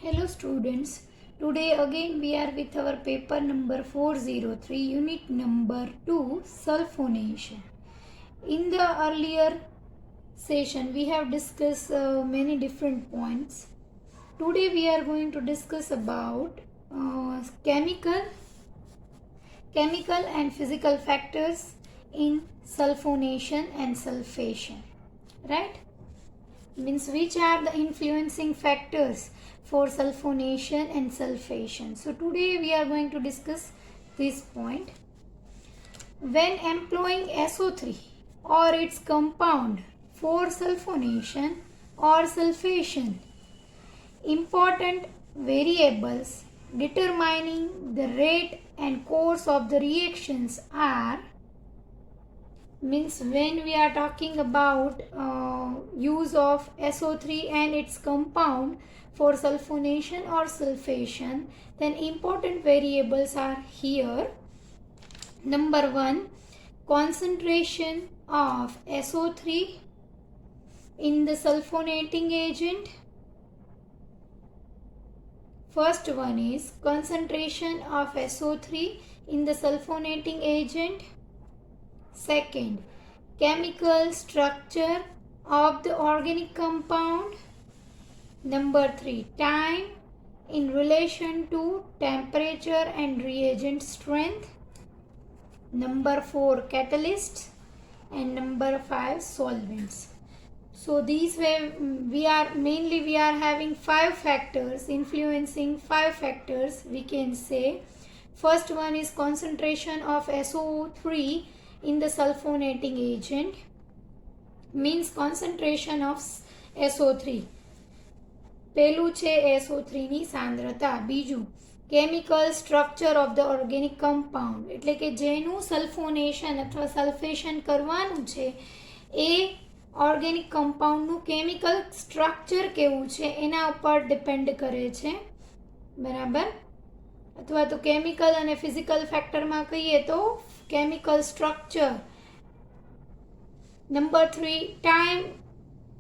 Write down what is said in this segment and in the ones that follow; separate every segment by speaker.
Speaker 1: Hello students, today again we are with our paper number 403, unit number 2, sulfonation. In the earlier session we have discussed many different points. Today we are going to discuss about chemical and physical factors in sulfonation and sulfation, right? Means which are the influencing factors for sulfonation and sulfation. So today we are going to discuss this point. When employing SO3 or its compound for sulfonation or sulfation, important variables determining the rate and course of the reactions are, means when we are talking about use of SO3 and its compound for sulfonation or sulfation, then important variables are here. Number 1, concentration of SO3 in the sulfonating agent. First one is concentration of SO3 in the sulfonating agent. Second, chemical structure of the organic compound. Number 3, time in relation to temperature and reagent strength. Number 4, catalysts. And number 5, solvents. So these way we are having 5 factors, influencing 5 factors we can say. First one is concentration of SO3 in the sulfonating agent, means concentration of SO3. પહેલું છે SO3 ની સાંદ્રતા. બીજું chemical structure of the organic compound, એટલે કે જેનું સલ્ફોનેશન અથવા sulphation કરવાનું છે એ ઓર્ગેનિક કમ્પાઉન્ડનું કેમિકલ સ્ટ્રક્ચર કેવું છે એના ઉપર ડિપેન્ડ કરે છે, બરાબર? અથવા તો કેમિકલ અને ફિઝિકલ ફેક્ટરમાં કહીએ તો chemical structure. Number 3, time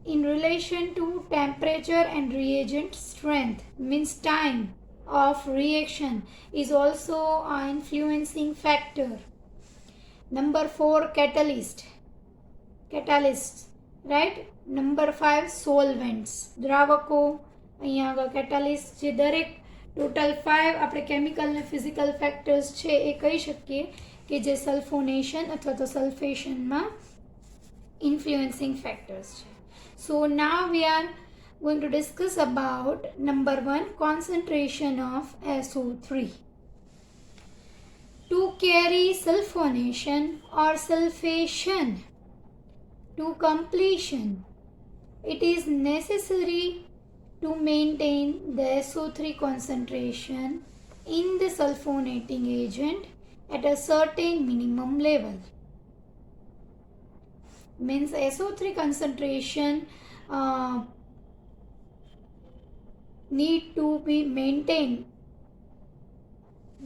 Speaker 1: in relation to temperature and reagent strength, means time of reaction is also an influencing factor. Number 4, catalysts, right? Number 5, solvents, દ્રાવકો. અહીંયા આગળ catalyst જે દરેક ટોટલ 5 આપણે કેમિકલ અને ફિઝિકલ ફેક્ટર્સ છે એ કહી શકીએ કે જે સલ્ફોનેશન અથવા તો સલ્ફેશનમાં ઇન્ફ્લુએન્સિંગ ફેક્ટર્સ છે. So now we are going to discuss about number 1, concentration of SO3. To carry sulfonation or sulfation to completion, it is necessary to maintain the SO3 concentration in the sulfonating agent at a certain minimum level. Means SO3 concentration need to be maintained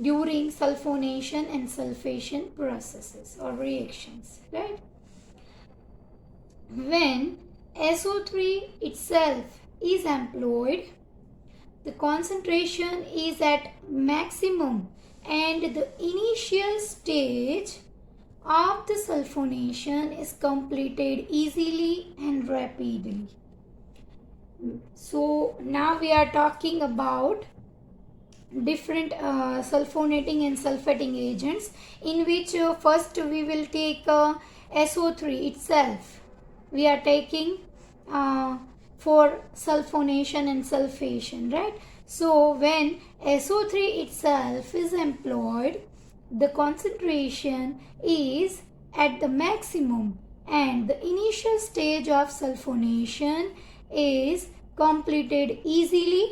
Speaker 1: during sulfonation and sulfation processes or reactions, right? When SO3 itself is employed, the concentration is at maximum and the initial stage of the sulfonation is completed easily and rapidly. So now we are talking about different sulfonating and sulfating agents, in which first we will take SO3 itself. We are taking for sulfonation and sulfation, right? So when SO3 itself is employed, the concentration is at the maximum and the initial stage of sulfonation is completed easily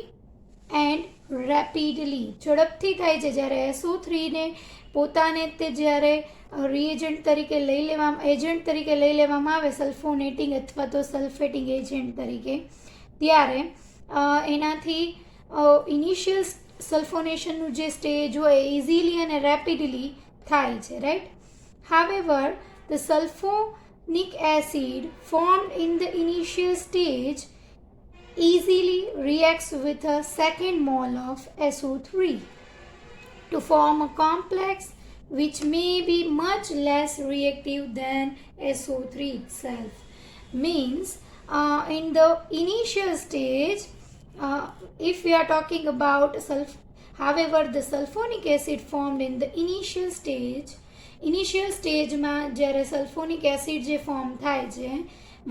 Speaker 1: and rapidly. ઝડપથી થાય છે જ્યારે SO3 ને પોતાને તે જ્યારે reagent તરીકે લઈ લેવામાં એજન્ટ તરીકે લઈ લેવામાં આવે સલ્ફોનેટિંગ અથવા તો સલ્ફેટિંગ એજન્ટ તરીકે, ત્યારે એનાથી ઇનિશિયલ સલ્ફોનેશનનું જે સ્ટેજ હોય ઇઝીલી અને રેપિડલી થાય છે, right? However, the sulfonic acid formed in the initial stage easily reacts with a second mole of SO3 to form a complex which may be much less reactive than SO3 itself. Means in the initial stage, if we are talking about however the sulfonic acid formed in the initial stageમાં જ્યારે sulphonic acid જે form થાય છે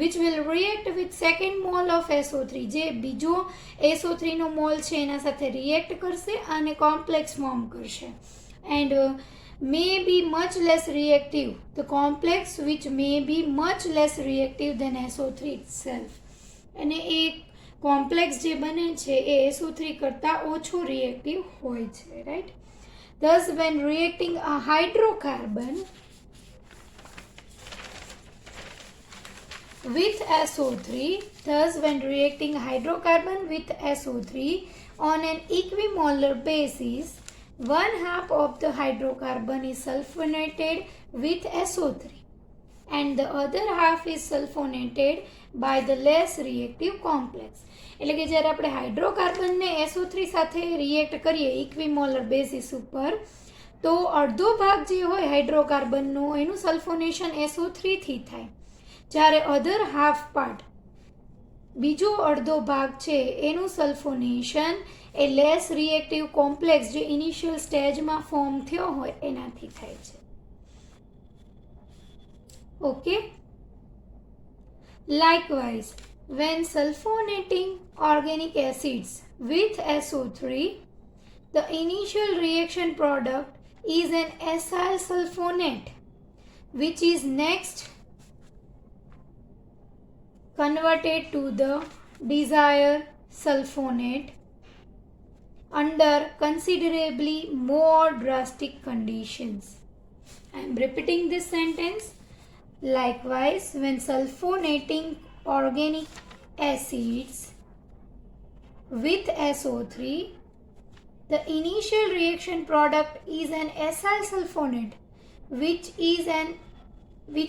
Speaker 1: which will react with second mole of SO3 જે બીજો SO3 નો mall છે એના સાથે react કરશે અને કોમ્પ્લેક્સ ફોર્મ કરશે and may be much less reactive, the complex which may be much less reactive than SO3 itself. અને એ કોમ્પ્લેક્સ જે બને છે એ SO3 કરતાં ઓછો રિએક્ટિવ હોય છે, right? Thus when reacting a hydrocarbon with SO3 on an equimolar basis, one half of the hydrocarbon is sulfonated with SO3 and the other half is sulfonated by the less reactive complex. એટલે કે જ્યારે આપણે હાઇડ્રોકાર્બનને SO3 સાથે react કરીએ ઇક્વિમોલર basis ઉપર તો અડધો ભાગ જે હોય હાઇડ્રોકાર્બનનો એનું સલ્ફોનેશન SO3 થી થાય, જ્યારે અધર હાફ પાર્ટ બીજો અડધો ભાગ છે એનું સલ્ફોનેશન એ લેસ રિએક્ટિવ કોમ્પ્લેક્સ જે ઇનિશિયલ સ્ટેજમાં ફોર્મ થયો હોય એનાથી થાય છે. Okay. Likewise, when sulfonating organic acids with SO3, the initial reaction product is an acyl sulfonate, which is next converted to the desired sulfonate under considerably more drastic conditions. I am repeating this sentence. Likewise, when sulfonating organic acids with SO3, the initial reaction product is an acyl sulfonate, which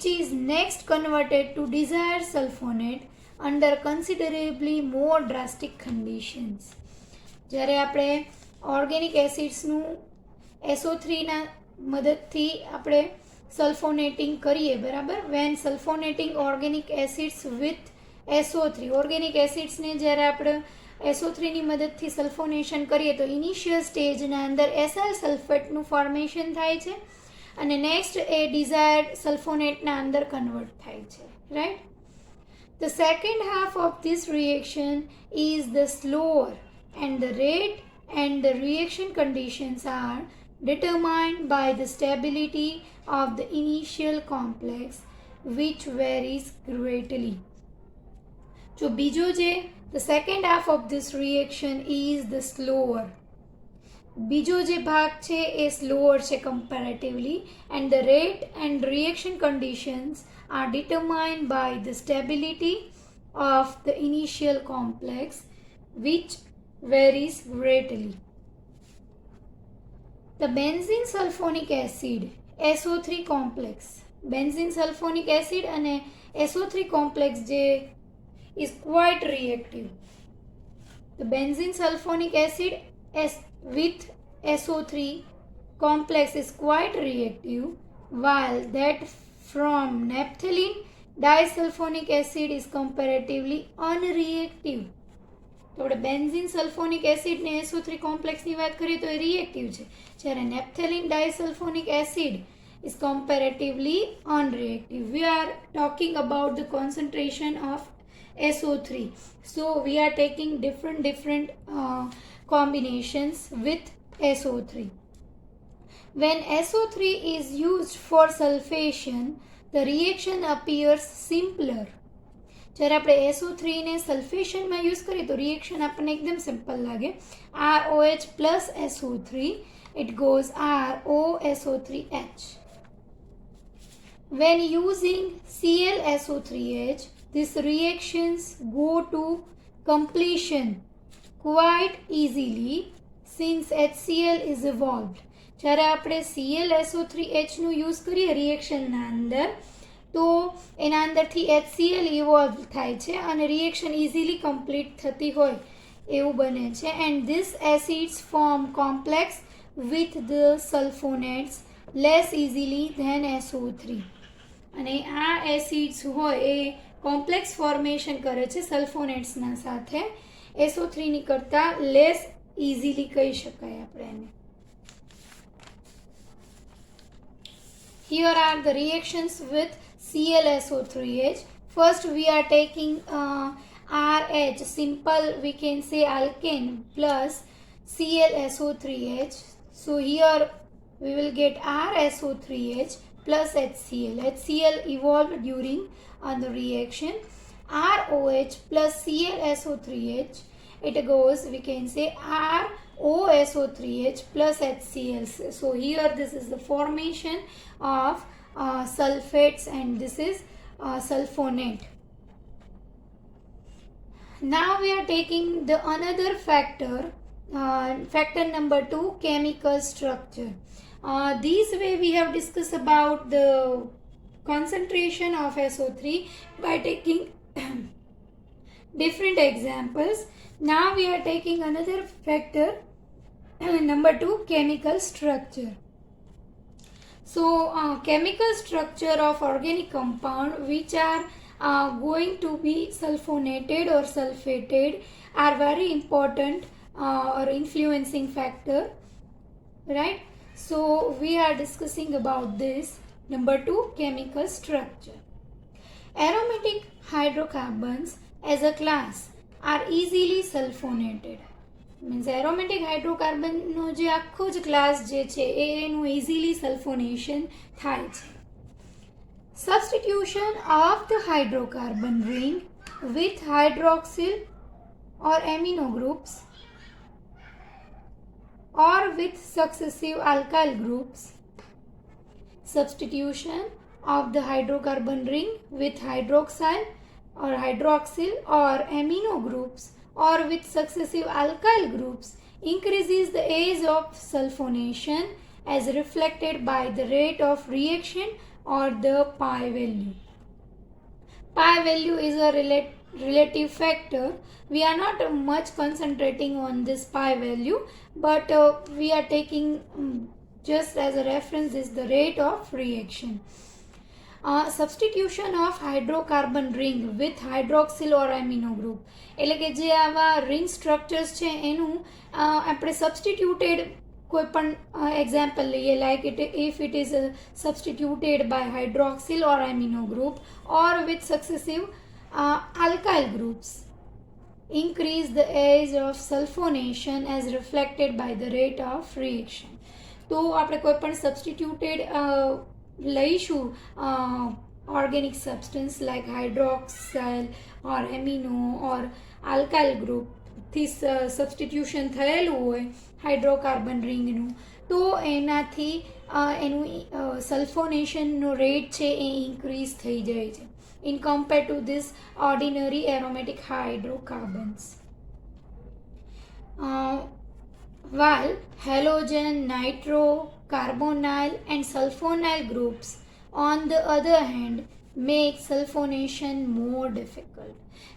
Speaker 1: is next converted to desired sulfonate under considerably more drastic conditions. જ્યારે આપણે organic એસિડ્સનું SO3 ના મદદથી આપણે sulfonating કરીએ, બરાબર? When sulfonating organic acids with SO3, organic એસિડ્સને જ્યારે આપણે SO3 ની મદદથી સલ્ફોનેશન કરીએ તો ઇનિશિયલ સ્ટેજના અંદર એસાઇલ સલ્ફેટનું ફોર્મેશન થાય છે અને નેક્સ્ટ એ ડિઝાયર્ડ સલ્ફોનેટના અંદર કન્વર્ટ થાય છે, right? The second half of this reaction is the slower and the rate and the reaction conditions are determined by the stability of the initial complex which varies greatly. So બીજો જે the second half of this reaction is the slower. બીજો જે ભાગ છે એ slower છે comparatively and the rate and reaction conditions are determined by the stability of the initial complex which varies greatly. The benzene sulfonic acid SO3 complex, benzene sulfonic acid અને SO3 complex જે is quite reactive. The benzene sulfonic acid with SO3 complex is quite reactive, while that from naphthalene disulfonic acid is comparatively unreactive. તો આપણે benzene sulphonic acid ને SO3 કોમ્પ્લેક્સની વાત કરીએ તો એ reactive છે, જ્યારે naphthalene disulfonic acid is comparatively unreactive. We are talking about the concentration of SO3. So we are taking different combinations with SO3. When SO3 is used for sulfation, the reaction appears simpler. જ્યારે આપણે SO3 ને સલ્ફેશનમાં use કરીએ તો reaction આપણને એકદમ simple લાગે. ROH plus SO3, it goes ROSO3H. When using ClSO3H, these reactions go to completion quite easily since HCl is evolved. જ્યારે આપણે ClSO3H નું યુઝ કરીએ રિએક્શનના અંદર તો એના અંદરથી HCl ઇવોલ્વ થાય છે અને રિએક્શન ઇઝીલી કમ્પ્લીટ થતી હોય એવું બને છે. And this acids form complex with the sulfonates less easily than SO3. અને આ એસિડ્સ હોય એ કોમ્પ્લેક્સ ફોર્મેશન કરે છે સલ્ફોનેટ્સના સાથે SO3ની કરતાં લેસ ઇઝીલી કહી શકાય આપણે એને. Here are the reactions with ClSO3H. First we are taking RH, simple we can say alkane plus ClSO3H. So here we will get RSO3H plus HCl. HCl evolved during the reaction. ROH plus ClSO3H, it goes we can say ROSO3H plus HCl. So here this is the formation of sulfates and this is sulfonate. Now we are taking the another factor, factor number 2, chemical structure. This way we have discussed about the concentration of SO3 by taking different examples. Now we are taking another factor, number 2, chemical structure. So chemical structure of organic compound which are going to be sulfonated or sulfated are very important or influencing factor, right? So we are discussing about this. Number 2, chemical structure. Aromatic hydrocarbons as a class are easily sulfonated. Means aromatic હાઇડ્રોકાર્બનનો જે આખો જ class જે છે એનું easily સલ્ફોનેશન થાય છે. Substitution of the hydrocarbon ring with hydroxyl or amino groups or with successive alkyl groups. Substitution of the hydrocarbon ring with hydroxyl or hydroxyl or amino groups or with successive alkyl groups increases the age of sulfonation as reflected by the rate of reaction or the pi value. Pi value is a relative factor. We are not much concentrating on this pi value, but we are taking just as a reference is the rate of reaction. Substitution of hydrocarbon ring with hydroxyl or amino group, એટલે કે જે આવા ring structures છે એનું આપણે substituted કોઈ પણ example લઈએ, like if it is substituted by hydroxyl or amino group or with successive alkyl groups increase the age of sulfonation as reflected by the rate of reaction. તો આપણે કોઈ પણ સબસ્ટિટ્યુટેડ લઈશું organic substance like hydroxyl or amino or alkyl group થી substitution થયેલું હોય hydrocarbon રિંગનું, તો એનાથી એનું સલ્ફોનેશનનો રેટ છે એ ઇન્ક્રીઝ થઈ જાય છે in compared to this ordinary aromatic hydrocarbons. While halogen, nitro, carbonyl and sulfonyl groups on the other hand make sulfonation more difficult.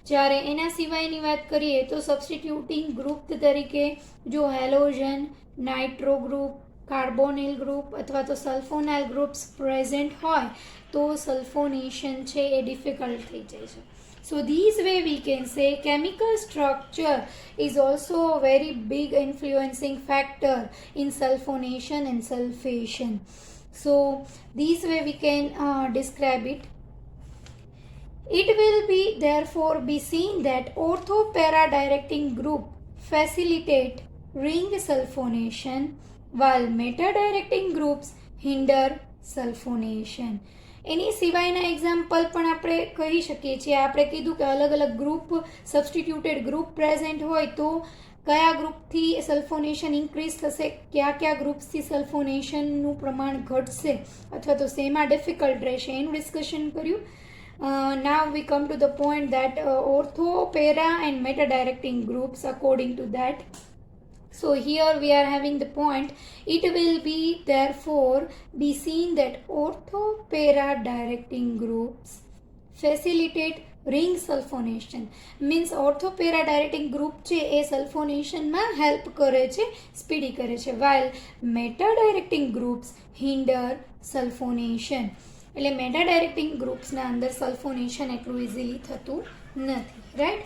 Speaker 1: જ્યારે એના સિવાયની વાત કરીએ તો સબસ્ટિટ્યુટિંગ ગ્રુપ તરીકે જો halogen, nitro group, carbonyl group અથવા તો સલ્ફોનાઇલ ગ્રુપ્સ પ્રેઝન્ટ હોય તો સલ્ફોનેશન છે એ ડિફિકલ્ટ થઈ જાય છે. So this way we can say chemical structure is also a very big influencing factor in sulfonation and sulfation. So this way we can describe it. It will be therefore be seen that ortho-para directing group facilitate ring sulfonation while meta-directing groups hinder sulfonation. એની સિવાયના example પણ આપણે કહી શકીએ છીએ. આપણે કીધું કે અલગ અલગ ગ્રુપ સબસ્ટિટ્યુટેડ ગ્રુપ પ્રેઝન્ટ હોય તો કયા ગ્રુપથી સલ્ફોનેશન ઇન્ક્રીઝ થશે, કયા ગ્રુપ્સથી સલ્ફોનેશનનું પ્રમાણ ઘટશે અથવા તો શેમાં ડિફિકલ્ટ રહેશે એનું ડિસ્કશન કર્યું. Now we come to the point that ortho, para and meta directing groups according to that So here we are having the point. It will be therefore be seen that ortho-para directing groups facilitate ring sulfonation. Means ortho-para directing group છે એ સલ્ફોનેશનમાં help કરે છે, speedy કરે છે, while meta directing groups hinder sulfonation. એટલે meta ડાયરેક્ટિંગ ગ્રુપ્સના અંદર સલ્ફોનેશન એટલું easily થતું નથી, right?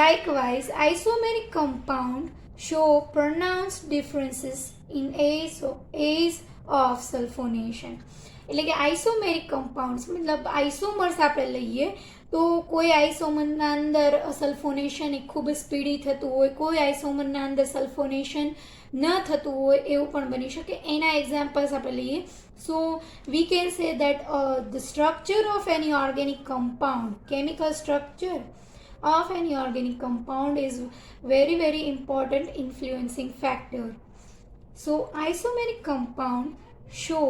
Speaker 1: Likewise, isomeric compound show pronounced differences in age of sulfonation. એટલે કે આઇસોમેરિક કમ્પાઉન્ડ્સ મતલબ આઇસોમર્સ આપણે લઈએ તો કોઈ આઇસોમરના અંદર સલ્ફોનેશન એ ખૂબ સ્પીડી થતું હોય, કોઈ આઇસોમરના અંદર સલ્ફોનેશન ન થતું હોય એવું પણ બની શકે. એના એક્ઝામ્પલ્સ આપણે લઈએ. So we can say that the structure of any organic compound, chemical structure of any organic compound is very very important influencing factor. So isomeric compound show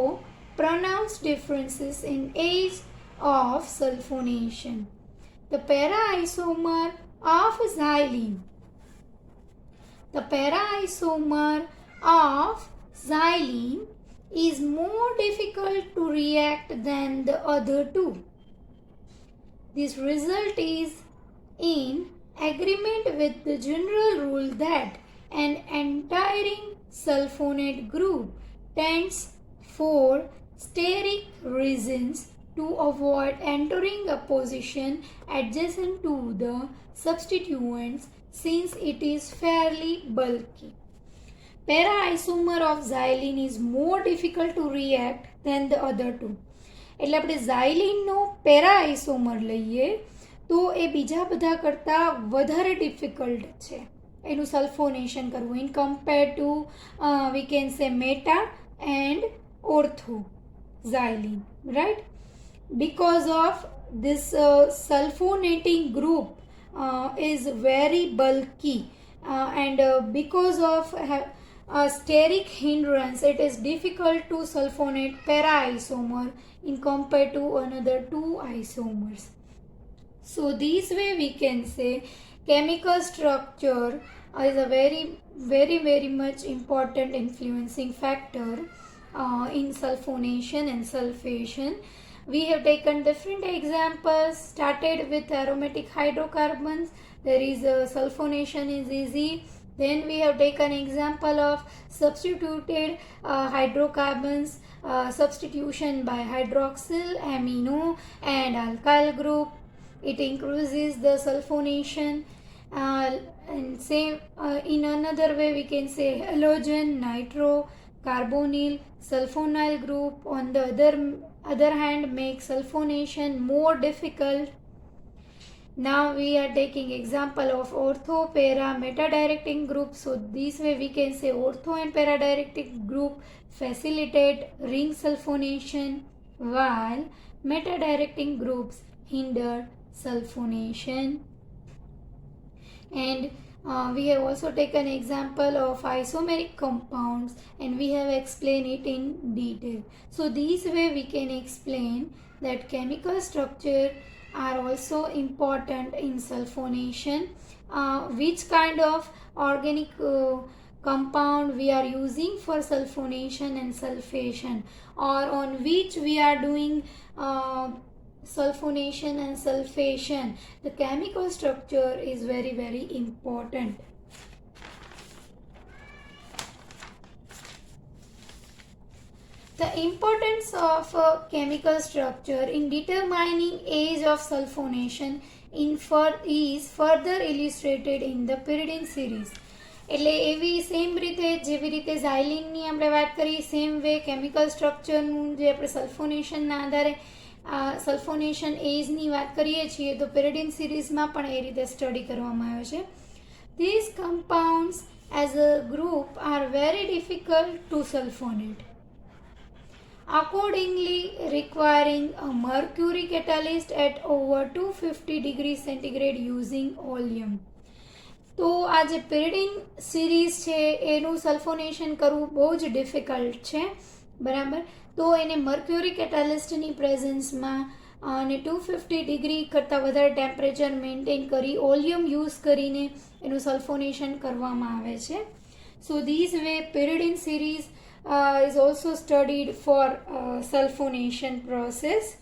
Speaker 1: pronounced differences in age of sulfonation. The para-isomer of xylene. The para-isomer of xylene is more difficult to react than the other two. This result is in agreement with the general rule that an entering sulfonate group tends for steric reasons to avoid entering a position adjacent to the substituents since it is fairly bulky. Para-isomer of xylene is more difficult to react than the other two. એટલે આપણે ઝાઇલિનનો પેરાઆઇસોમર લઈએ તો એ બીજા બધા કરતાં વધારે difficult છે એનું સલ્ફોનેશન કરવું in compare to V can સે meta and ortho xylene, right? Because of this sulfonating group is very bulky and because of steric hindrance it is difficult to sulfonate para-isomer in compared to another two isomers. So this way we can say chemical structure is a very much important influencing factor in sulfonation and sulfation. We have taken different examples, started with aromatic hydrocarbons. There is sulfonation is easy. Then we have taken example of substituted hydrocarbons, substitution by hydroxyl, amino and alkyl group. It increases the sulfonation. And same in another way we can say halogen, nitro, carbonyl, sulfonyl group on the other hand make sulfonation more difficult. Now we are taking example of ortho, para, meta directing group. So this way we can say ortho and para directing group facilitate ring sulfonation while meta directing groups hinder sulfonation. And we have also taken example of isomeric compounds and we have explained it in detail. So this way we can explain that chemical structure are also important in sulfonation. Which kind of organic compound we are using for sulfonation and sulfation, or on which we are doing sulfonation and sulfation. The chemical structure is very important. The importance of chemical structure in determining age of sulfonation is further illustrated in the pyridine series. એટલે એવી same રીતે જેવી રીતે ઝાઇલિનની આપણે વાત કરી same way chemical સ્ટ્રક્ચરનું જે આપણે સલ્ફોનેશનના આધારે સલ્ફોનેશન એજની વાત કરીએ છીએ તો pyridine સિરીઝમાં પણ એ રીતે સ્ટડી કરવામાં આવ્યો છે. These compounds as a group are very difficult to sulfonate, accordingly requiring a mercury catalyst at over 250 degrees centigrade using oleum. તો આ જે pyridine સિરીઝ છે એનું સલ્ફોનેશન કરવું બહુ જ ડિફિકલ્ટ છે, બરાબર? તો એને મર્ક્યુરી કેટાલિસ્ટની પ્રેઝન્સમાં અને 250 ડિગ્રી કરતાં વધારે ટેમ્પરેચર મેન્ટેન કરી ઓલિયમ યુઝ કરીને એનું સલ્ફોનેશન કરવામાં આવે છે. So this way pyridine series is also studied for sulfonation process.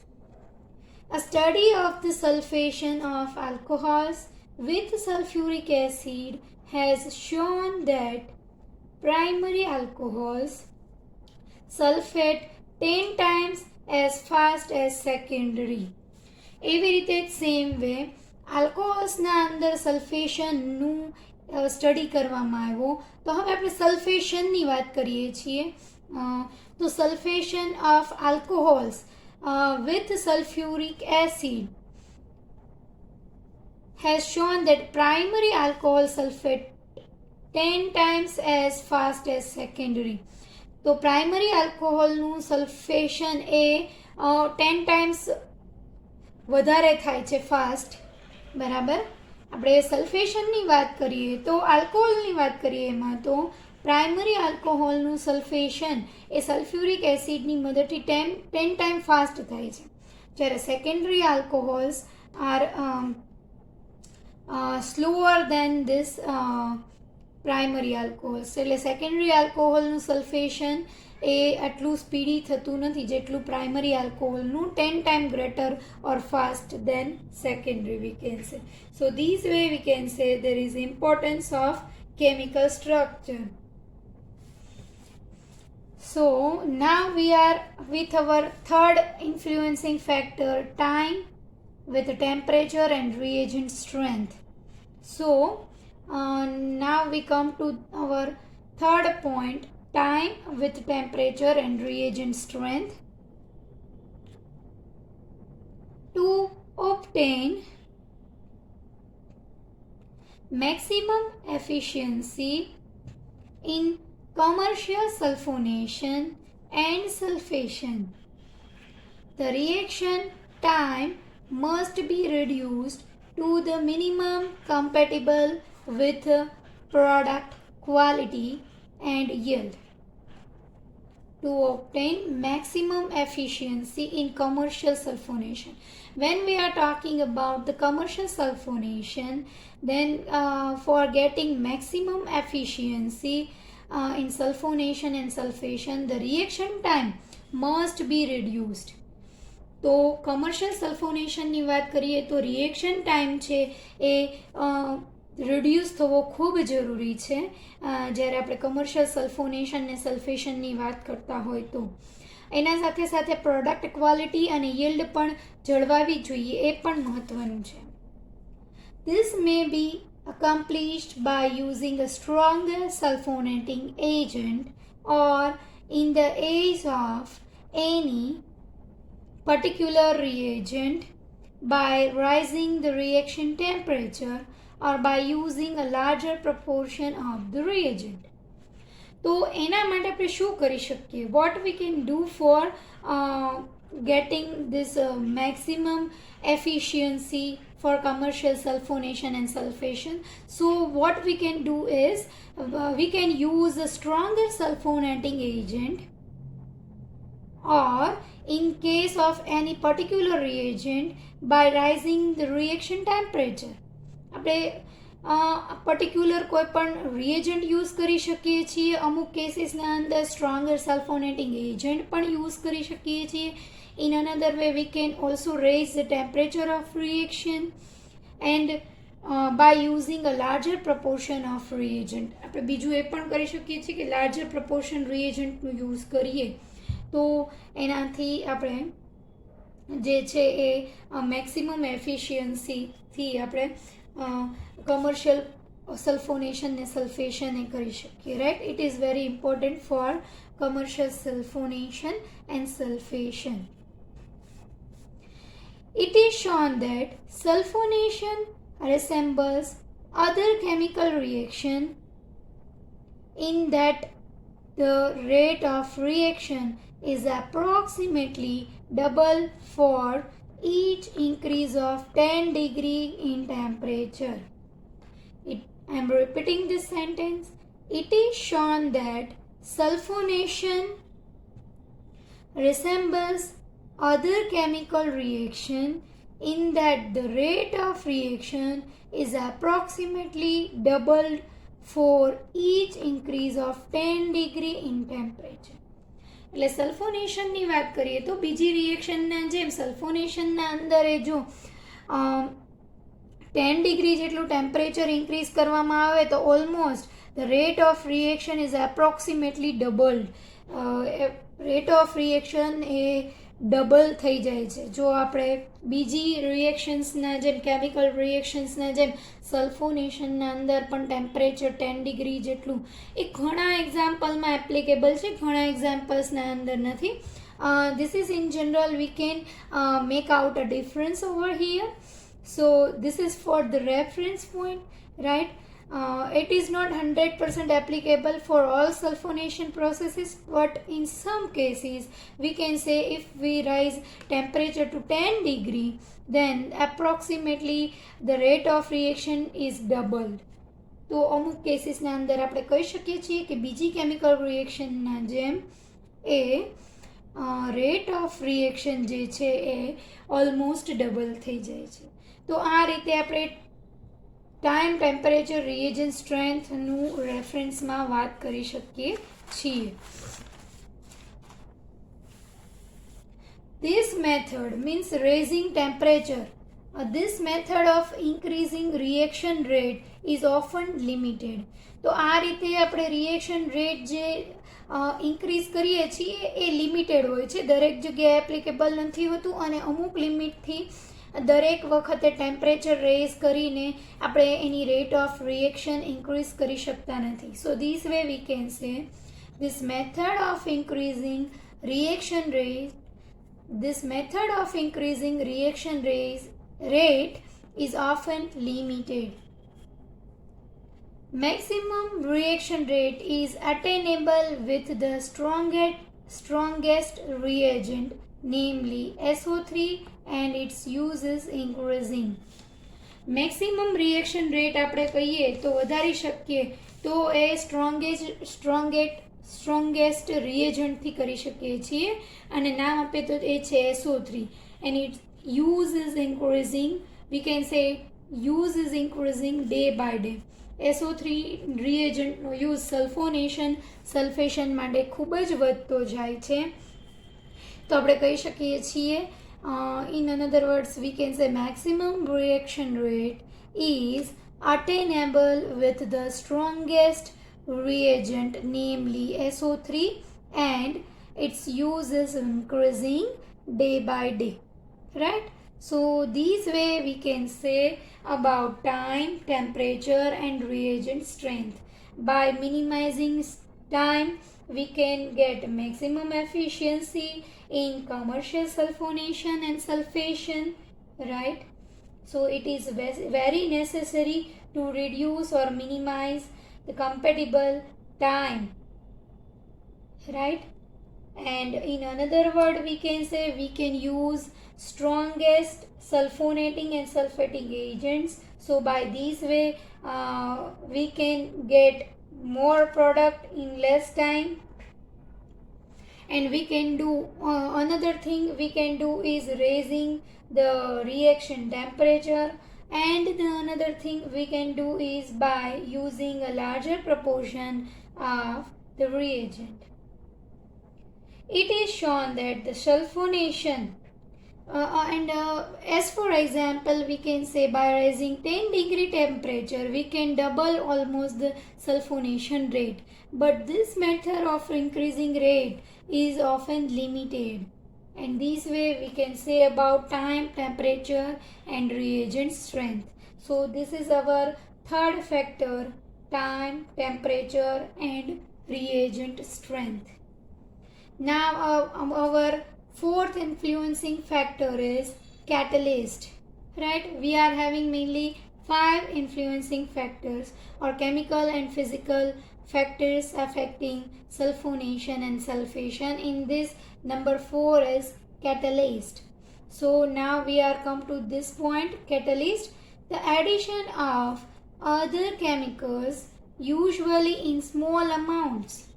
Speaker 1: A study of the sulfation of alcohols with sulfuric acid has shown that primary alcohols sulfate 10 times as fast as secondary. એવી રીતે જ same way આલ્કોહોલ્સના અંદર સલ્ફેશનનું study કરવામાં આવ્યો. તો હવે આપણે સલ્ફેશનની વાત કરીએ છીએ. તો sulfation of alcohols with sulfuric acid has shown that primary alcohol sulfate 10 times as fast as secondary. તો પ્રાઇમરી આલ્કોહોલનું સલ્ફેશન એ 10 ટાઈમ્સ વધારે થાય છે ફાસ્ટ. બરાબર. આપણે સલ્ફેશનની વાત કરીએ તો આલ્કોહોલની વાત કરીએ એમાં તો પ્રાઇમરી આલ્કોહોલનું સલ્ફેશન એ સલ્ફ્યુરિક એસિડની મદદથી 10 ટાઈમ ફાસ્ટ થાય છે, જ્યારે secondary alcohols are slower than this primary alcohols. એટલે સેકન્ડરી આલ્કોહોલનું સલ્ફેશન એ આટલું સ્પીડી થતું નથી જેટલું પ્રાઇમરી આલ્કોહોલનું 10 time greater or fast than secondary we can say. So this way we can say there is importance of chemical structure. So now we are with our third influencing factor, time with temperature and reagent strength. So now we come to our third point, time with temperature and reagent strength. To obtain maximum efficiency in commercial sulfonation and sulfation, the reaction time must be reduced to the minimum compatible with product quality and yield. To obtain maximum efficiency in commercial sulfonation. When we are talking about the commercial sulfonation, then for getting maximum efficiency in sulfonation and sulfation, the reaction time must be reduced. તો commercial સલ્ફોનેશનની વાત કરીએ તો reaction time છે એ reduce થવો ખૂબ જરૂરી છે જ્યારે આપણે કમર્શિયલ સલ્ફોનેશન ને સલ્ફેશનની વાત કરતા હોય તો. એના સાથે સાથે પ્રોડક્ટ ક્વોલિટી અને yieldડ પણ જળવાવી જોઈએ, એ પણ મહત્વનું છે. This may be accomplished by using a stronger sulfonating agent or in the case of any particular reagent by raising the reaction temperature or by using a larger proportion of the reagent. તો એના માટે આપણે શું કરી શકીએ? What we can do for getting this maximum efficiency for commercial sulfonation and sulfation? So what we can do is we can use a stronger sulfonating agent, or in case of any particular reagent by raising the reaction temperature. આપણે particular કોઈ પણ reagent use કરી શકીએ છીએ. અમુક કેસીસના અંદર stronger sulphonating agent પણ યુઝ કરી શકીએ છીએ. In another way we can also raise the temperature of reaction and by using a larger proportion of reagent. આપણે બીજું એ પણ કરી શકીએ છીએ કે લાર્જર પ્રપોર્શન રિએજન્ટનું યુઝ કરીએ તો એનાથી આપણે જે છે એ મેક્સિમમ એફિશિયન્સીથી આપણે commercial sulfonation and sulfation કરી શકીએ. Right? It is very important for commercial sulfonation and sulfation. It is shown that sulfonation resembles other chemical reaction in that the rate of reaction is approximately double for each increase of 10 degree in temperature. I am repeating this sentence. It is shown that sulfonation resembles other chemical reaction in that the rate of reaction is approximately doubled for each increase of 10 degree in temperature. એટલે સલ્ફોનેશનની વાત કરીએ તો બીજી રિએક્શનના જેમ સલ્ફોનેશનના અંદરે જો 10 degree જેટલું temperature increase કરવામાં આવે તો almost the rate of reaction is approximately doubled. Rate of reaction એ ડબલ થઈ જાય છે જો આપણે બીજી રિએક્શન્સના જેમ કેમિકલ રિએક્શન્સના જેમ સલ્ફોનેશનના અંદર પણ ટેમ્પરેચર 10 ડિગ્રી જેટલું એ ઘણા એક્ઝામ્પલમાં એપ્લિકેબલ છે, ઘણા એક્ઝામ્પલ્સના અંદર નથી. This is in general we can make out a difference over here. So this is for the reference point, right? It is not 100% applicable for all sulfonation processes, but in some cases we can say if we raise temperature to 10 degree, then approximately the rate of reaction is doubled. તો અમુક કેસીસના અંદર આપણે કહી શકીએ છીએ કે બીજી કેમિકલ રિએક્શનના જેમ એ રેટ ઓફ રિએક્શન જે છે એ ઓલમોસ્ટ ડબલ થઈ જાય છે. તો આ રીતે આપણે ટાઈમ, ટેમ્પરેચર, રિએજન્ટ સ્ટ્રેન્થનું રેફરન્સમાં વાત કરી શકીએ છીએ. This method means raising temperature. This method of increasing reaction rate is often limited. તો આ રીતે આપણે રિએક્શન રેટ જે ઇન્ક્રીઝ કરીએ છીએ એ લિમિટેડ હોય છે, દરેક જગ્યાએ એપ્લિકેબલ નથી હોતું અને અમુક લિમિટથી દરેક વખતે ટેમ્પરેચર રેઝ કરીને આપણે એની રેટ ઓફ રિએક્શન ઇન્ક્રીઝ કરી શકતા નથી. સો ધીસ વે વી કેન સે this method of increasing reaction rate this method of increasing reaction rate is often limited. Maximum reaction rate is attainable with the strongest reagent, namely SO3, and its use is increasing. Maximum reaction rate આપણે કહીએ તો વધારી શકીએ તો એ strongest રિએજન્ટથી કરી શકીએ છીએ અને નામ આપે તો એ છે SO3 and its use is increasing. We can say use is increasing day by day. SO3 રિએજન્ટનો યુઝ સલ્ફેશન માટે ખૂબ જ વધતો જાય છે. તો આપણે કહી શકીએ છીએ in another words we can say maximum reaction rate is attainable with the strongest reagent, namely SO3, and its use is increasing day by day, right? So this way we can say about time, temperature and reagent strength. By minimizing time we can get maximum efficiency in commercial sulfonation and sulfation, right? So it is very necessary to reduce or minimize the compatible time, right? And in another word we can say we can use strongest sulfonating and sulfating agents. So by this way we can get more product in less time. And we can do another thing we can do is raising the reaction temperature, and the another thing we can do is by using a larger proportion of the reagent. It is shown that the sulfonation as for example we can say by raising 10 degree temperature we can double almost the sulfonation rate, but this method of increasing rate is often limited. And this way we can say about time, temperature and reagent strength. So this is our third factor, time, temperature and reagent strength. Now our fourth influencing factor is catalyst, right? We are having mainly 5 influencing factors or chemical and physical factors affecting sulfonation and sulfation. In this, number 4 is catalyst. So now we are come to this point, catalyst. The addition of other chemicals, usually in small amounts,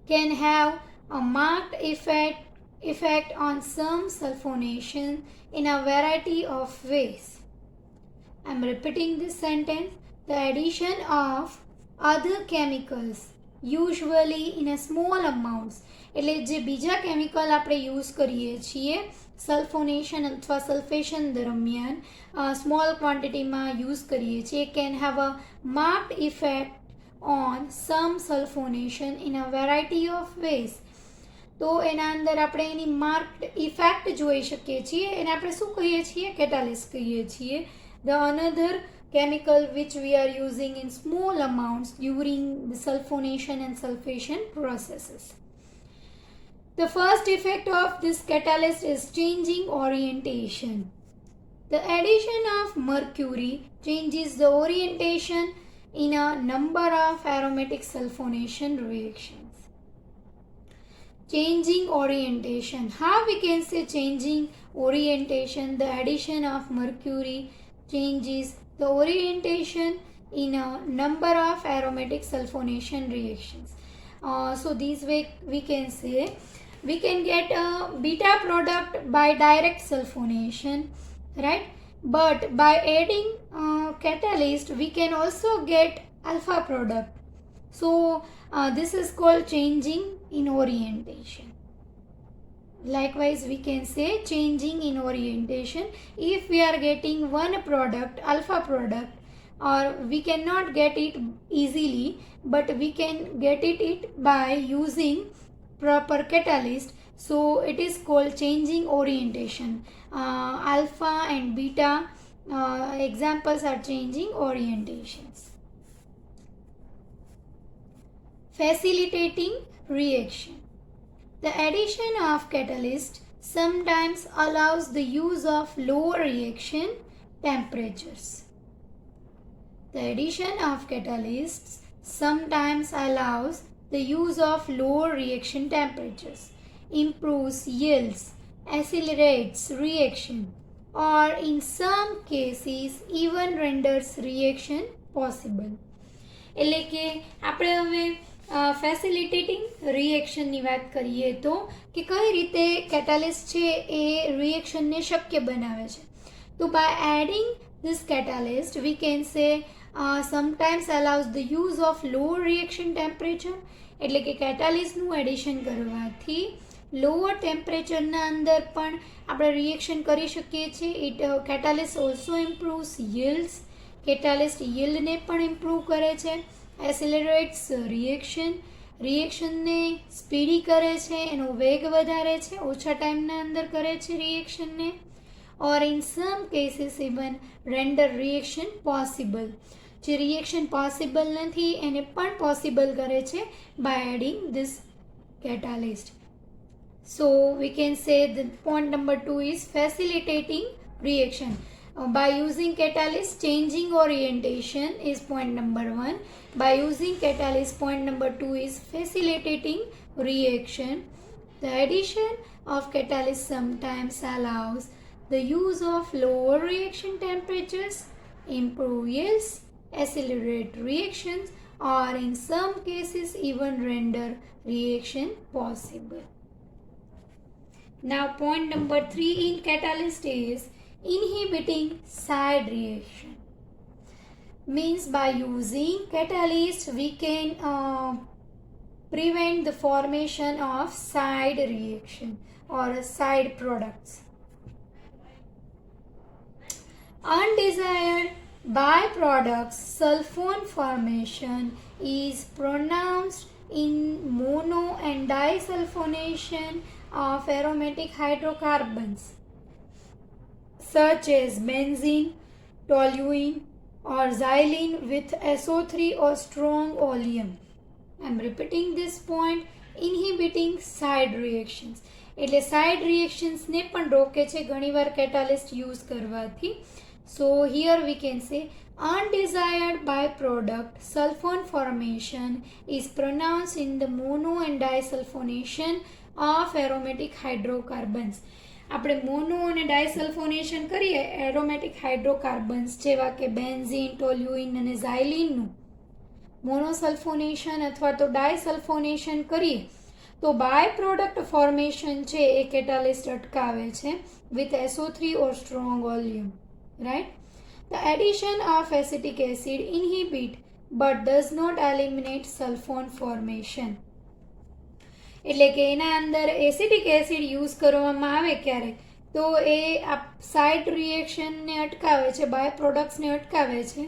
Speaker 1: can have a marked effect effect on some sulfonation in a variety of ways. I'm repeating this sentence. The addition of other chemicals, usually in a small amounts, એટલે જે બીજા chemical આપણે use કરીએ છીએ સલ્ફોનેશન અથવા sulphation દરમિયાન small ક્વોન્ટિટીમાં use કરીએ છીએ, can have a marked effect on some sulphonation in a variety of ways. તો એના અંદર આપણે એની માર્ક્ડ ઇફેક્ટ જોઈ શકીએ છીએ. એને આપણે શું કહીએ છીએ? કેટાલિસ્ટ કહીએ છીએ. The another chemical which we are using in small amounts during the sulfonation and sulfation processes. The first effect of this catalyst is changing orientation. The addition of mercury changes the orientation in a number of aromatic sulfonation reactions. Changing orientation. How we can say changing orientation? The addition of mercury changes the orientation in a number of aromatic sulfonation reactions. So this way we can say we can get a beta product by direct sulfonation, right? But by adding catalyst we can also get alpha product. So this is called changing in orientation. Likewise, we can say changing in orientation. If we are getting one product, alpha product, or we cannot get it easily, but we can get it by using proper catalyst. So it is called changing orientation. Alpha and beta examples are changing orientations. Facilitating reaction. The addition of catalyst sometimes allows the use of low reaction temperatures. The addition of catalysts sometimes allows the use of low reaction temperatures, improves yields, accelerates reaction, or in some cases even renders reaction possible. એટલે કે આપણે હવે ફેસિલિટેટિંગ રિએક્શનની વાત કરીએ તો કે કઈ રીતે કેટાલિસ્ટ છે એ રિએક્શનને શક્ય બનાવે છે. તો by adding this catalyst we can say sometimes allows the use of low reaction temperature. એટલે કે કેટાલિસ્ટનું એડિશન કરવાથી લોઅર ટેમ્પરેચરના અંદર પણ આપણે રિએક્શન કરી શકીએ છીએ. It catalyst also improves yields. Catalyst yield ને પણ ઇમ્પ્રૂવ કરે છે. એસિલરેટ્સ રિએક્શનને સ્પીડી કરે છે, એનો વેગ વધારે છે, ઓછા ટાઈમના અંદર કરે છે રિએક્શનને. Or in some cases even render reaction possible. જે રિએક્શન પોસિબલ નથી એને પણ પોસિબલ કરે છે by adding this catalyst. So we can say the point number 2 is facilitating reaction. By using catalyst, changing orientation is point number 1. By using catalyst, point number 2 is facilitating reaction. The addition of catalyst sometimes allows the use of lower reaction temperatures, improve yields, accelerate reactions, or in some cases even render reaction possible. Now point number 3 in catalyst is inhibiting side reaction. Means by using catalyst we can prevent the formation of side reaction or side products. Undesired byproducts sulfone formation is pronounced in mono and disulfonation of aromatic hydrocarbons such as benzene, toluene, or xylene with SO3 or strong oleum. I am repeating this point. Inhibiting side reactions. એટલે side રિએક્શન્સને પણ રોકે છે ઘણીવાર catalyst use કરવાથી. સો here we can સે undesired byproduct sulfone formation is pronounced in the mono and disulfonation of aromatic hydrocarbons. આપણે mono અને ડાયસલ્ફોનેશન કરીએ એરોમેટિક હાઇડ્રોકાર્બન્સ જેવા કે બેન્ઝીન, ટોલ્યુઇન અને ઝાઇલિનનું મોનોસલ્ફોનેશન અથવા તો ડાયસલ્ફોનેશન કરીએ તો બાય પ્રોડક્ટ ફોર્મેશન છે એ કેટાલિસ્ટ અટકાવે છે with SO3 or strong volume, right? The addition of acetic acid inhibit but does not eliminate sulfone formation. એટલે કે એના અંદર એસિટિક એસિડ યુઝ કરવામાં આવે ક્યારે તો એ આ સાઇડ રિએક્શનને અટકાવે છે, બાય પ્રોડક્ટ્સને અટકાવે છે,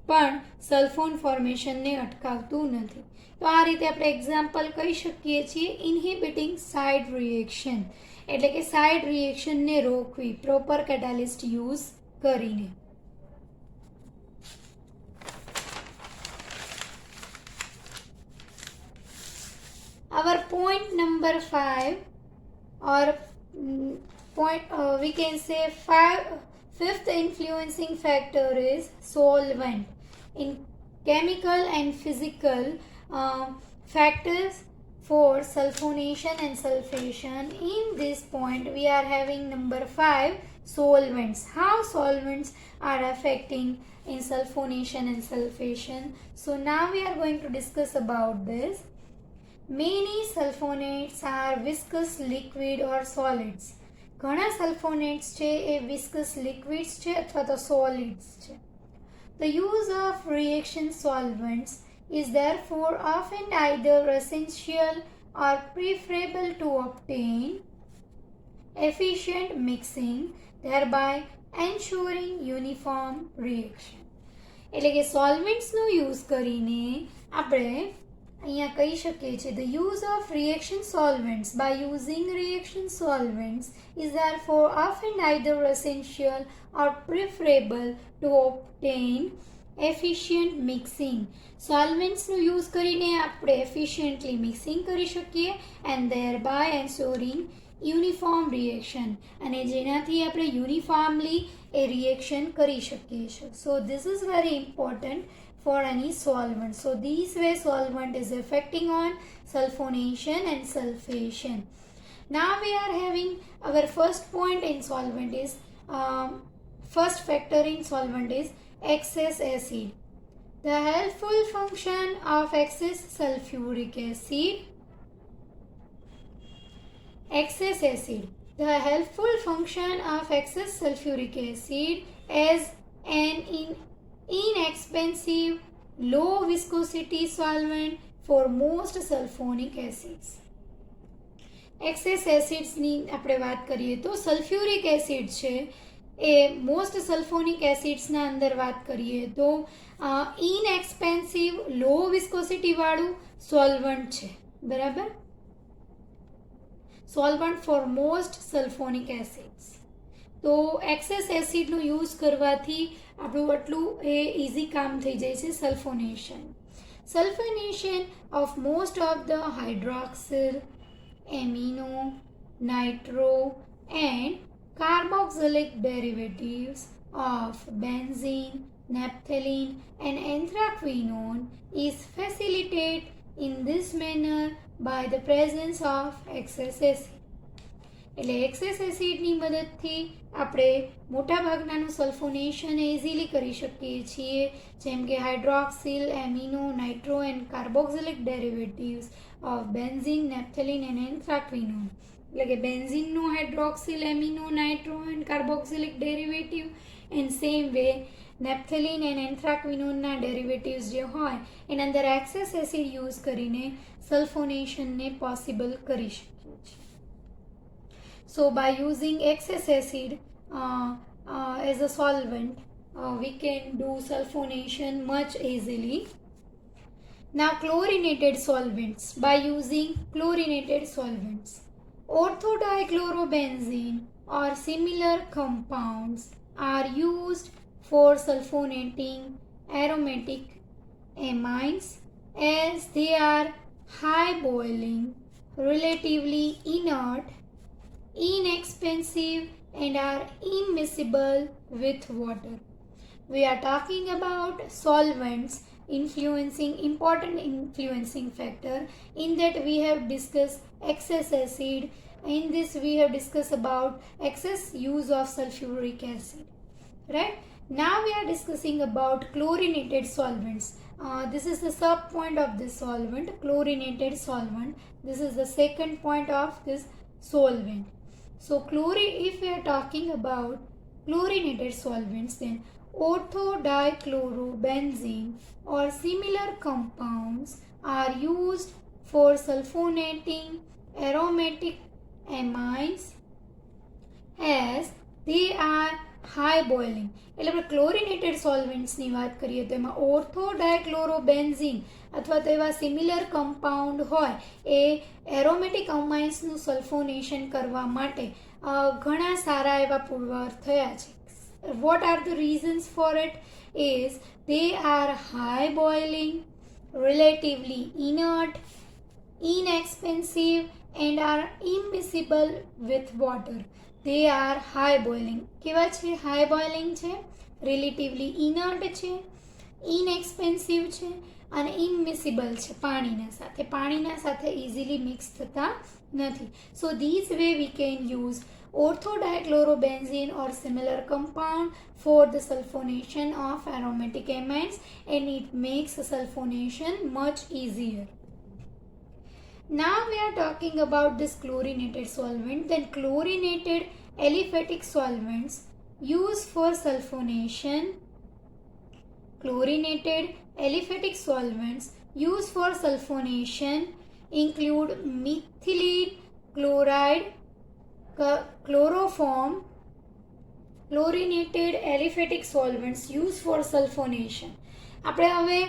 Speaker 1: પણ સલ્ફોન ફોર્મેશનને અટકાવતું નથી. તો આ રીતે આપણે એક્ઝામ્પલ કહી શકીએ છીએ ઇન્હિબિટિંગ સાઇડ રિએક્શન, એટલે કે સાઇડ રિએક્શનને રોકવી પ્રોપર કેટાલિસ્ટ યુઝ કરીને. Our point number 5 or we can say fifth influencing factor is solvent. In chemical and physical factors for sulfonation and sulfation, in this point we are having number 5 solvents. How solvents are affecting in sulfonation and sulfation. So now we are going to discuss about this. Many sulfonates are viscous liquid or solids. ઘણા sulfonates છે એ viscous liquids છે અથવા તો solids છે. The use of reaction solvents is therefore often either essential or preferable to obtain efficient mixing, thereby ensuring uniform reaction. એટલે કે સોલ્વેન્ટ્સનો use કરીને આપણે અહીંયા કહી શકીએ છીએ the use of reaction solvents by using reaction solvents is therefore often either essential or preferable to obtain efficient mixing. સોલ્વેન્ટ્સનો use કરીને આપણે એફિશિયન્ટલી મિક્સિંગ કરી શકીએ and thereby ensuring uniform reaction, અને જેનાથી આપણે યુનિફોર્મલી એ રિએક્શન કરી શકીએ છીએ. So this is very important for any solvent. So this way solvent is affecting on sulfonation and sulfation. Now we are having our first point in solvent is first factor in solvent is excess acid. The helpful function of excess sulfuric acid. The helpful function of excess sulfuric acid as an inexpensive low viscosity solvent for most sulfonic acids. Excess એસિડ્સની આપણે વાત કરીએ તો sulphuric acid છે એ most sulphonic એસિડ્સના અંદર વાત કરીએ તો ઇનએક્સપેન્સિવ લો વિસ્કોસિટીવાળું સોલ્વન્ટ છે, બરાબર, solvent for most sulphonic acids. તો એક્સેસ એસિડનો યુઝ કરવાથી આપણું આટલું એ ઇઝી કામ થઈ જાય છે sulphonation. Sulphonation of most of the hydroxyl, amino, nitro and carboxylic derivatives of benzene, naphthalene and anthracquinone is facilitated in this manner by the presence of excess acid. એટલે એક્સેસ એસિડની મદદથી આપણે મોટાભાગનાનું સલ્ફોનેશન ઇઝીલી કરી શકીએ છીએ, જેમ કે hydroxyl, amino, nitro and carboxylic derivatives of benzene, naphthalene and anthraquinone. એટલે કે બેન્ઝીનનું hydroxyl, amino, nitro and carboxylic derivative and same way naphthalene and એન્થ્રાક્વિનોનના ડેરિવેટિવ્સ જે હોય એના અંદર એક્સેસ એસિડ યુઝ કરીને સલ્ફોનેશનને પોસિબલ કરી શકીએ છીએ. So by using excess acid as a solvent, we can do sulfonation much easily. Now chlorinated solvents. By using chlorinated solvents, orthodichlorobenzene or similar compounds are used for sulfonating aromatic amines as they are high boiling, relatively inert, inexpensive and are immiscible with water. We are talking about solvents important influencing factor. In that we have discussed excess acid. In this we have discussed about excess use of sulfuric acid, right? Now we are discussing about chlorinated solvents. This is the sub point of this solvent, chlorinated solvent. This is the second point of this solvent. So if we are talking about chlorinated solvents, then orthodichlorobenzene or similar compounds are used for sulfonating aromatic amines as they are high boiling. એટલે આપણે chlorinated સોલ્વેન્ટ્સની વાત કરીએ તો એમાં ઓર્થોડાયક્લોરોબેન્ઝીન અથવા તો એવા similar compound હોય એ એરોમેટિક અમાઇન્સનું સલ્ફોનેશન કરવા માટે ઘણા સારા એવા પુરવાર થયા છે. What are the reasons for it? Is they are high boiling, relatively inert, inexpensive and are immiscible with water. They are high boiling. કેવા છે? હાઈ બોઇલિંગ છે, રિલેટિવલી ઇનર્ટ છે, ઇનએક્સપેન્સિવ છે અને ઇમિસિબલ છે પાણીના સાથે ઇઝીલી મિક્સ થતા નથી. સો this way we can use orthodichlorobenzene or similar compound for the sulfonation of aromatic amines, and it makes sulfonation much easier. Now we are talking about this chlorinated solvent. Then chlorinated aliphatic solvents used for sulfonation. Chlorinated aliphatic solvents used for sulfonation include methylene chloride, chloroform. Chlorinated aliphatic solvents used for sulfonation. આપણે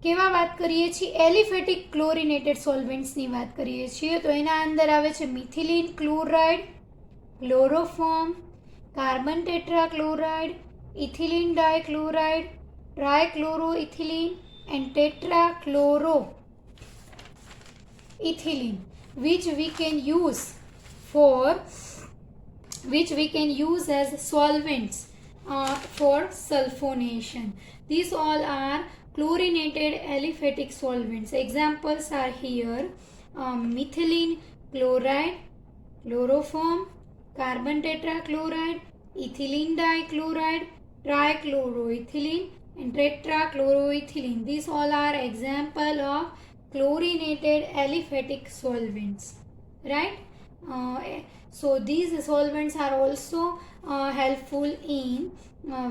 Speaker 1: કેવા વાત કરીએ છીએ? Aliphatic chlorinated સોલ્વેન્ટ્સની વાત કરીએ છીએ તો એના અંદર આવે છે methylene chloride, chloroform, carbon tetrachloride, ethylene dichloride, trichloroethylene and tetrachloroethylene, which we can use as solvents for sulfonation. These all are chlorinated aliphatic solvents. Examples are here: methylene chloride, chloroform, carbon tetrachloride, ethylene dichloride, trichloroethylene and tetrachloroethylene. These all are example of chlorinated aliphatic solvents, right? So these solvents are also helpful in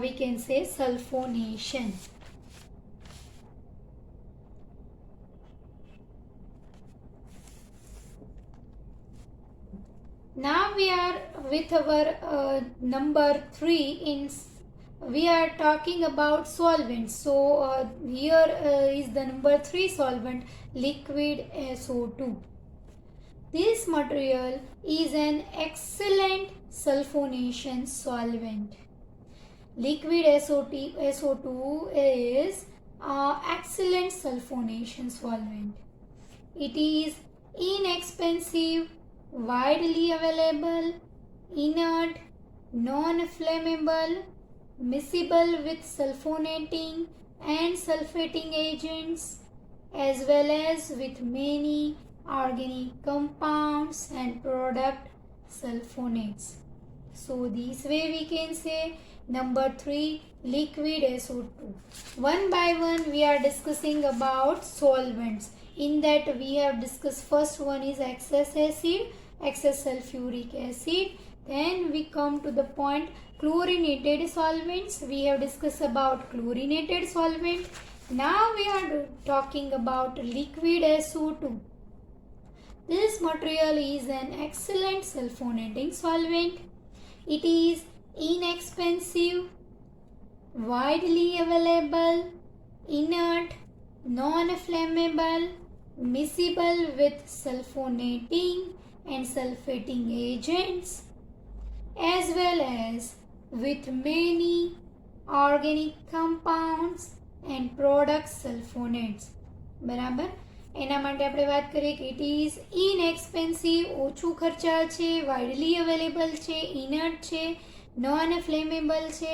Speaker 1: we can say sulfonation. Now we are with our number 3 we are talking about solvents. So here is the number 3 solvent, liquid SO2. This material is an excellent sulfonation solvent. Liquid SO2 is excellent sulfonation solvent. It is inexpensive, widely available, inert, non-flammable, miscible with sulfonating and sulfating agents, as well as with many organic compounds and product sulfonates. So this way we can say number 3, liquid SO2. One by one we are discussing about solvents. In that we have discussed first one is excess acid, excess sulfuric acid. Then we come to the point chlorinated solvents. We have discussed about chlorinated solvent. Now we are talking about liquid SO2. This material is an excellent sulfonating solvent. It is inexpensive, widely available, inert, non-flammable, miscible with sulfonating and sulfating agents, as well as with many organic compounds and product sulfonates. બરાબર, એના માટે આપણે વાત કરીએ કે it is ઇનએક્સપેન્સિવ, ઓછું ખર્ચાળ છે, વાઇડલી અવેલેબલ છે, ઇનર્ટ છે, નોન ફ્લેમેબલ છે,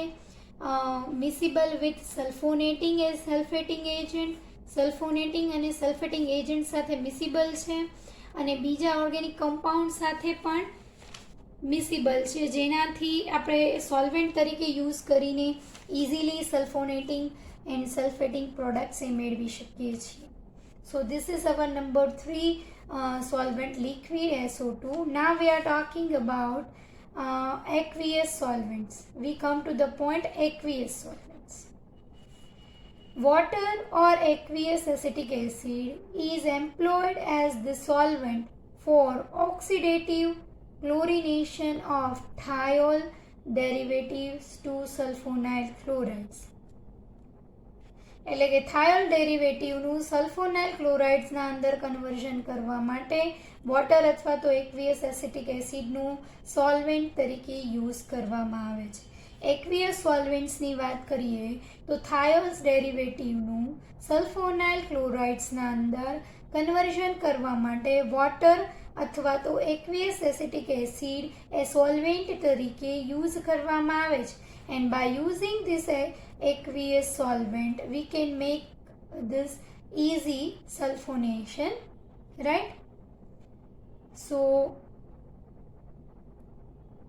Speaker 1: મિસિબલ વિથ સલ્ફોનેટિંગ એઝ સલ્ફેટિંગ એજન્ટ, સલ્ફોનેટિંગ અને સલ્ફેટિંગ એજન્ટ સાથે મિસિબલ છે, અને બીજા ઓર્ગેનિક કમ્પાઉન્ડ સાથે પણ મિસિબલ છે, જેનાથી આપણે સોલ્વેન્ટ તરીકે યુઝ કરીને ઇઝીલી સલ્ફોનેટિંગ એન્ડ સલ્ફેટિંગ પ્રોડક્ટ્સ એ મેળવી શકીએ છીએ. So this is our number 3 solvent, liquid SO2. Now we are talking about aqueous solvents. We come to the point, aqueous solvents. Water or aqueous acetic acid is employed as the solvent for oxidative chlorination of thiol derivatives to sulfonyl chlorides. એટલે કે થાયોલ ડેરિવેટિવનું sulphonyl ક્લોરાઇડ્સના અંદર conversion કરવા માટે water અથવા તો aqueous acetic એસિડનું solvent તરીકે use કરવામાં આવે છે. એક્વિયસ સોલ્વેન્ટ્સની વાત કરીએ તો થાયોલ્સ ડેરિવેટિવનું સલ્ફોનાઇલ ક્લોરાઇડ્સના અંદર કન્વર્ઝન કરવા માટે વોટર અથવા તો એક્વિયસ એસિટિક એસિડ એ સોલ્વેન્ટ તરીકે યુઝ કરવામાં આવે છે. And by using this aqueous solvent we can make this easy sulfonation, right? So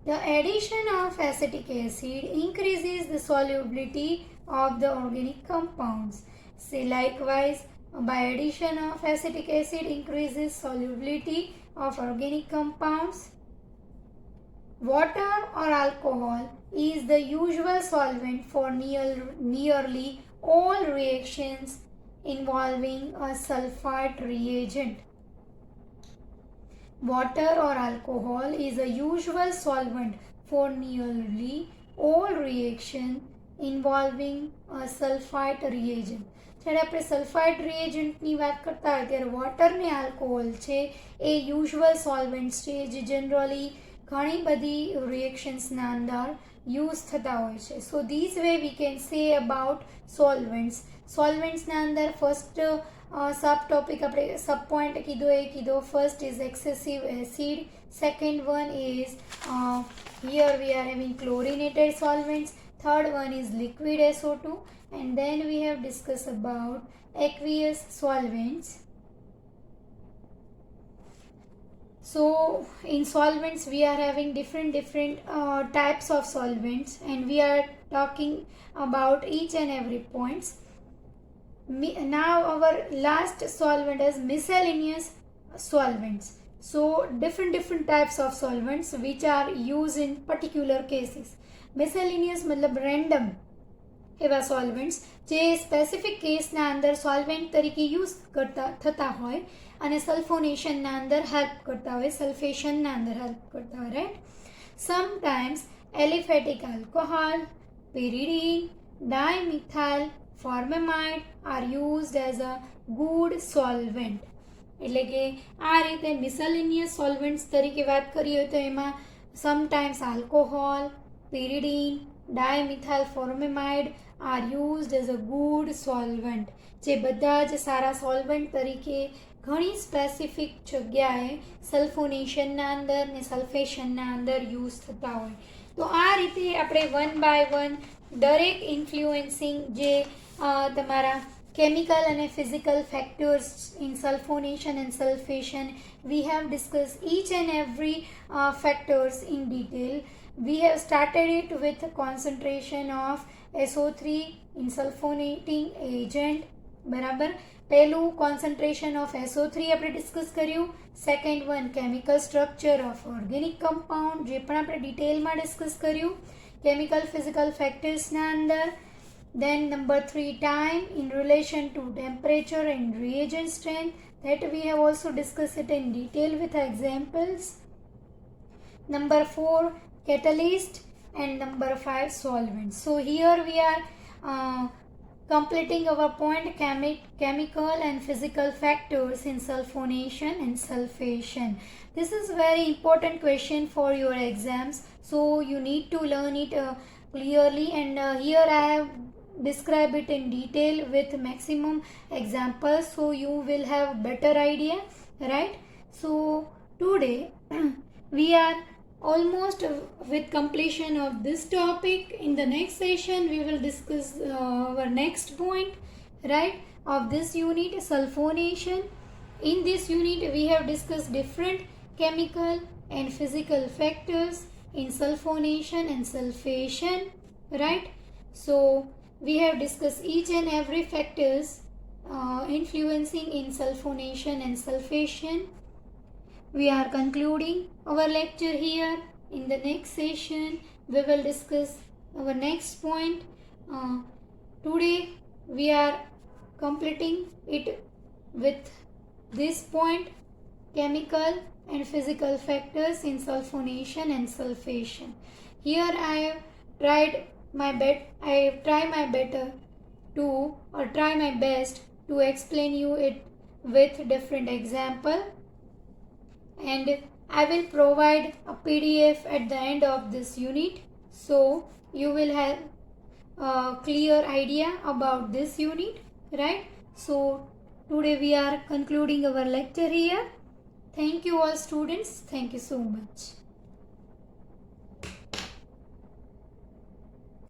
Speaker 1: the addition of acetic acid increases the solubility of the organic compounds. So likewise, by addition of acetic acid increases solubility of organic compounds. Water or alcohol is the usual solvent for nearly all reactions involving a sulfite reagent. Water or alcohol is a usual solvent for nearly all reactions involving a sulfite reagent. જ્યારે આપણે sulphide રિએજન્ટની વાત કરતા હોય ત્યારે water ને alcohol છે એ usual સોલ્વેન્ટ્સ છે જે જનરલી ઘણી બધી રિએક્શન્સના અંદર યુઝ થતા હોય છે. So this way we can say about solvents. સોલ્વેન્ટ્સના અંદર ફર્સ્ટ सब टॉपिक આપણે सब पॉइंट कीधो ए कीधो. First is excessive acid, second one is here we are having chlorinated solvents, third one is liquid SO2 and then we have discussed about aqueous solvents. So in solvents we are having different types of solvents and we are talking about each and every points. Now our last solvent is miscellaneous solvents. So different types of solvents which are used in particular cases. Miscellaneous मतलब random એવા સોલ્વેન્ટ્સ જે specific કેસના અંદર solvent તરીકે use કરતા થતા હોય અને સલ્ફોનેશનના અંદર હેલ્પ કરતા હોય, સલ્ફેશનના અંદર હેલ્પ કરતા હોય, right. Sometimes aliphatic alcohol, pyridine, dimethyl formamide are used as a good solvent. એટલે કે આ રીતે મિસેલેનિયસ સોલ્વેન્ટ્સ તરીકે વાત કરીએ તો એમાં sometimes alcohol, pyridine, dimethyl formamide are used as a good solvent. જે બધા જ સારા સોલ્વેન્ટ તરીકે ઘણી સ્પેસિફિક જગ્યાએ સલ્ફોનેશનના અંદર ને સલ્ફેશનના અંદર યુઝ થતા હોય. તો આ રીતે આપણે 1 by 1 દરેક ઇન્ફ્લુએન્સિંગ જે તમારા chemical and physical factors in sulfonation and sulfation, we have discussed each and every factors in detail. We have started it with concentration of SO3 in sulfonating agent. બરાબર. પહેલું concentration of SO3 આપણે discuss કર્યું. Second one chemical structure of organic compound જે પણ આપણે ડિટેલમાં discuss કર્યું chemical physical ફેક્ટર્સના અંદર. Then number 3, time in relation to temperature and reagent strength, that we have also discussed it in detail with examples. Number 4, catalyst, and number 5, solvents. So here we are completing our point, chemical and physical factors in sulfonation and sulfation. This is very important question for your exams, so you need to learn it clearly, and here I have describe it in detail with maximum examples so you will have better idea, right? So today we are almost with completion of this topic. In the next session we will discuss our next point, right, of this unit, sulfonation. In this unit we have discussed different chemical and physical factors in sulfonation and sulfation, right? So we have discussed each and every factors influencing in sulfonation and sulfation. We are concluding our lecture here. In the next session, we will discuss our next point. Today, we are completing it with this point, chemical and physical factors in sulfonation and sulfation. Here I have tried my best to explain you it with different example, and I will provide a PDF at the end of this unit, so you will have a clear idea about this unit, right? So today we are concluding our lecture here. Thank you all students. Thank you so much.